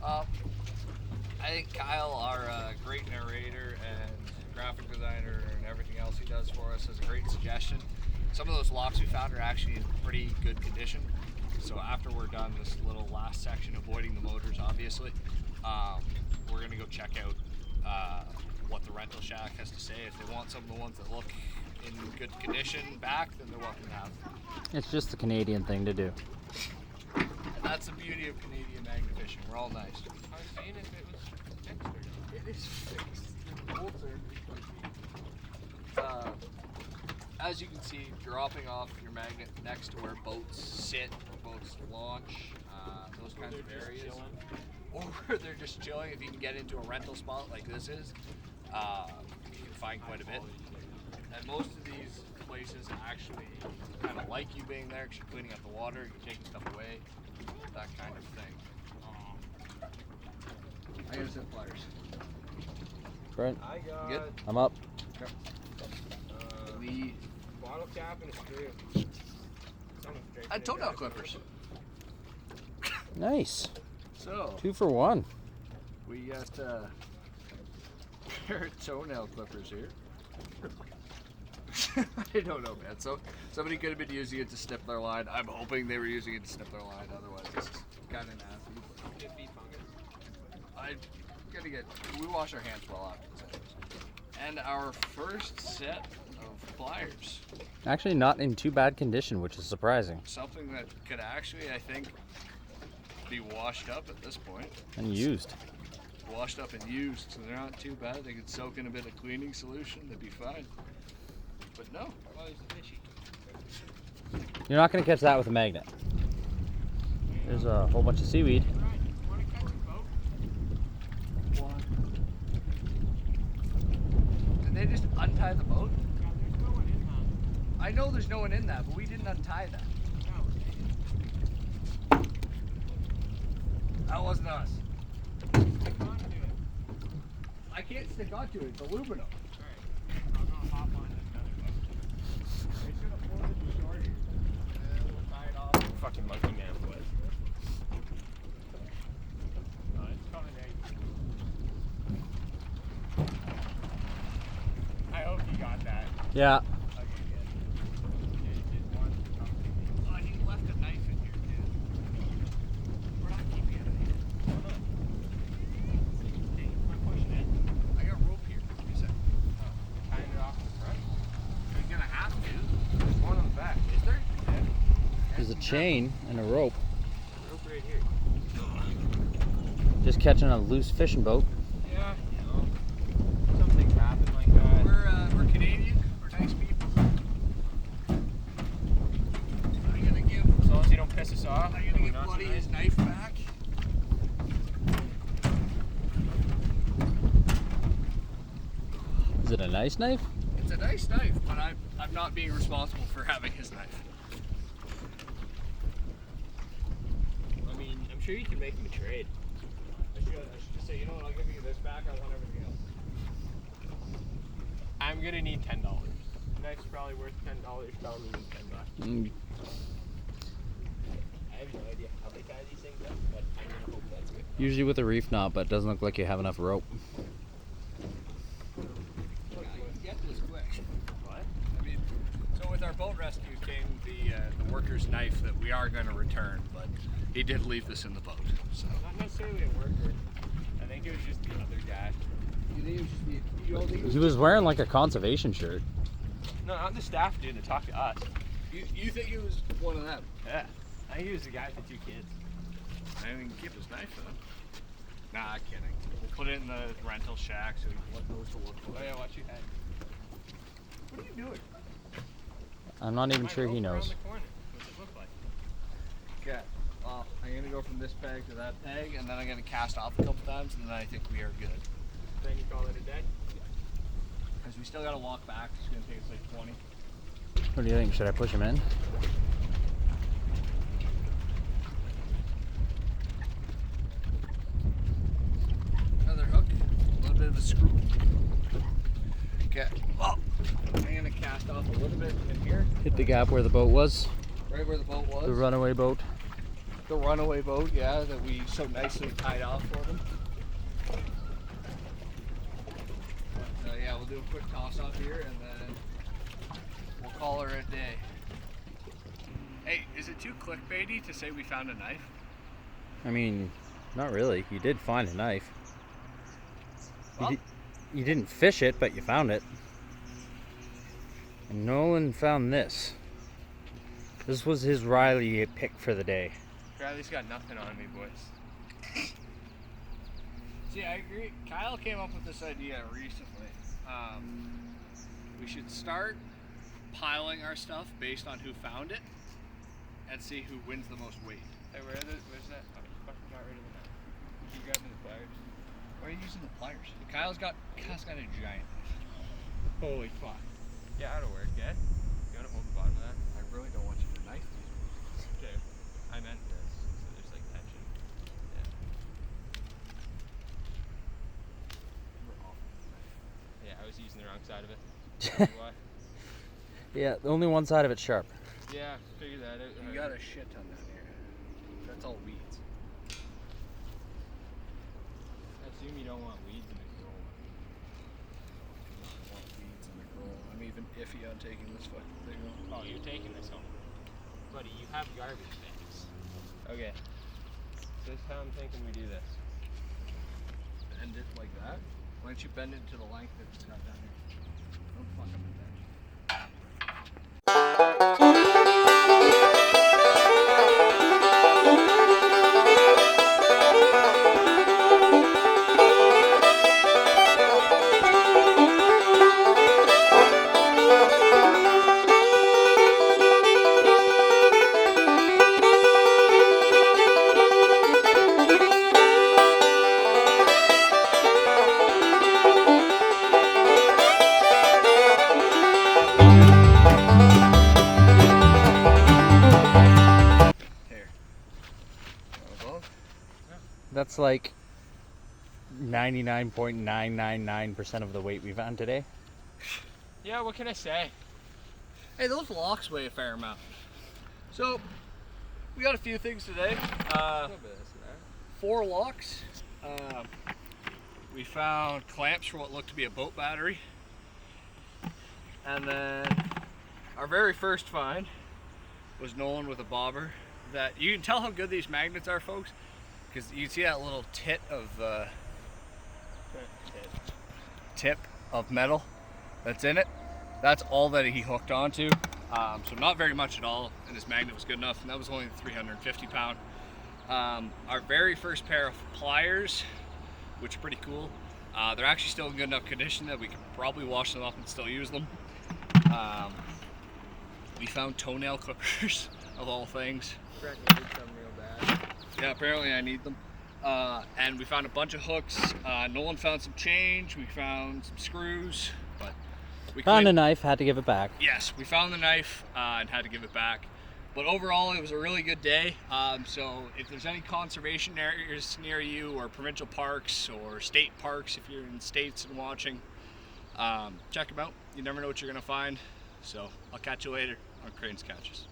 I think Kyle, our great narrator and graphic designer and everything else he does for us, has a great suggestion. Some of those locks we found are actually in pretty good condition. So after we're done this little last section, avoiding the motors obviously, we're going to go check out what the rental shack has to say. If they want some of the ones that look in good condition back, then they're welcome to have them. It's just the Canadian thing to do. And that's the beauty of Canadian magnet fishing. We're all nice. I was saying if it was fixed or not. It is fixed. The bolts are as you can see, dropping off your magnet next to where boats sit or boats launch, those kinds of areas. Or they're just chilling. If you can get into a rental spot like this is, you can find quite a bit. And most of these places actually kind of like you being there because you're cleaning up the water, you're taking stuff away, that kind of thing. I got zip pliers. Brent, I got good? I'm up. Yep. the bottle cap and a screw. And toenail clippers. Nice. So 2 for 1. we got a pair of toenail clippers here. I don't know, man. So somebody could have been using it to snip their line. I'm hoping they were using it to snip their line. Otherwise, this is kind of nasty. Could be fungus. I'm gonna get. We wash our hands well after this. And our first set of pliers. Actually, not in too bad condition, which is surprising. Something that could actually, I think, be washed up at this point. And used. Washed up and used, so they're not too bad. They could soak in a bit of cleaning solution. They'd be fine. But no. Well, he's fishy. You're not going to catch that with a magnet. There's a whole bunch of seaweed. Right. Want to catch a boat? Did they just untie the boat? Yeah, there's no one in that. I know there's no one in that, but we didn't untie that. No. That wasn't us. Stick onto it. I can't stick onto it. It's aluminum. Alright. I'm gonna hop on another boat. They should have pulled it to shore here. We'll tie it off. Fucking monkey man was. No, it's coming right. I hope you got that. Yeah. Okay, good. Yeah, you did one. Oh, he left a knife in here, too. We're not keeping it in here. Hold on. Hey, we're pushing it. I got rope here. Give me a second. Oh, tying it off the front. You're gonna have to. There's one on the back. Is there? Yeah. There's a chain and a rope. Rope right here. Just catching a loose fishing boat. Yeah, you know. Some things happen like that. We're Canadian. We're nice people. I'm gonna give. As long as you don't piss us off. I'm gonna give not Buddy tonight. his knife back. Is it a nice knife? It's a nice knife, but I'm not being responsible for having his knife. I mean, I'm sure you can make him a trade. I should just say, you know what, I'll give you this back, I want everything else. I'm gonna need $10. The knife's probably worth $10, probably need $10. I have no idea how they tie these things up, but I'm gonna hope that's good. Usually with a reef knot, but it doesn't look like you have enough rope. Get this quick. What? I mean, so with our boat rescue came the worker's knife that we are going to return, but he did leave this in the boat. So Not necessarily a worker. I think it was just the other guy. you think it was just the? You don't think it was He was wearing like a conservation shirt. No, not the staff dude that talked to us. You think it was one of them? Yeah. I think he was the guy with the 2 kids. I didn't keep his knife though. Nah, kidding. We'll put it in the rental shack so he knows to look for Oh it. yeah, watch your head. What are you doing? I'm not even My sure he rope around knows. the corner. What's it look like? Okay. Well, I'm gonna go from this peg to that peg, and then I'm gonna cast off a couple times, and then I think we are good. Then you call it a day? Because we still gotta walk back. It's gonna take us like 20. What do you think? Should I push him in? Another hook, a little bit of a screw. Okay. Well, I'm gonna cast off a little bit in here, Hit the gap where the boat was, right where the boat was. the runaway boat. The runaway boat, yeah, that we so nicely tied off for them. But, yeah, we'll do a quick toss off here and then we'll call her a day. Hey, is it too clickbaity to say we found a knife? I mean, not really. You did find a knife. Well, You didn't fish it, but you found it. And Nolan found this. This was his Riley pick for the day. Riley's got nothing on me, boys. see, I agree. Kyle came up with this idea recently. We should start piling our stuff based on who found it and see who wins the most weight. Hey, where's that? Oh, you fucking got rid of the knife. You grabbing the pliers? Why are you using the pliers? Kyle's got a giant. Holy fuck. Yeah, that'll work, yeah? You wanna hold the bottom of that? I really don't want you to knife these. Okay. I meant this, so there's like tension. Yeah. Yeah, I was using the wrong side of it. Why? Yeah, only one side of it's sharp. Yeah, figure that out. You got a shit ton down here. That's all weeds. I assume you don't want weeds in the grow. I want weeds in the grow. I'm even iffy on taking this fucking thing off. Oh, you're taking this home. Buddy, you have garbage bags. Okay. This is how I'm thinking we do this. Bend it like that. Why don't you bend it to the length that it's got down here? Don't fuck up the bench. That's like 99.999% of the weight we found today. Yeah, what can I say? Hey, those locks weigh a fair amount. So, we got a few things today. A little bit of this and that. 4 locks. We found clamps for what looked to be a boat battery. And then our very first find was Nolan with a bobber. That you can tell how good these magnets are, folks, because you see that little tip of metal that's in it. That's all that he hooked onto. So not very much at all, and his magnet was good enough, and that was only 350 pound. Our very first pair of pliers, which are pretty cool. They're actually still in good enough condition that we could probably wash them up and still use them. We found toenail clippers, of all things. Brent needed some real bad. Yeah, apparently I need them. And we found a bunch of hooks. Nolan found some change. We found some screws, but we Found a knife, had to give it back. Yes, we found the knife and had to give it back. But overall, it was a really good day. So if there's any conservation areas near you, or provincial parks, or state parks, if you're in the States and watching, check them out. You never know what you're gonna find. So I'll catch you later on Cranes Catches.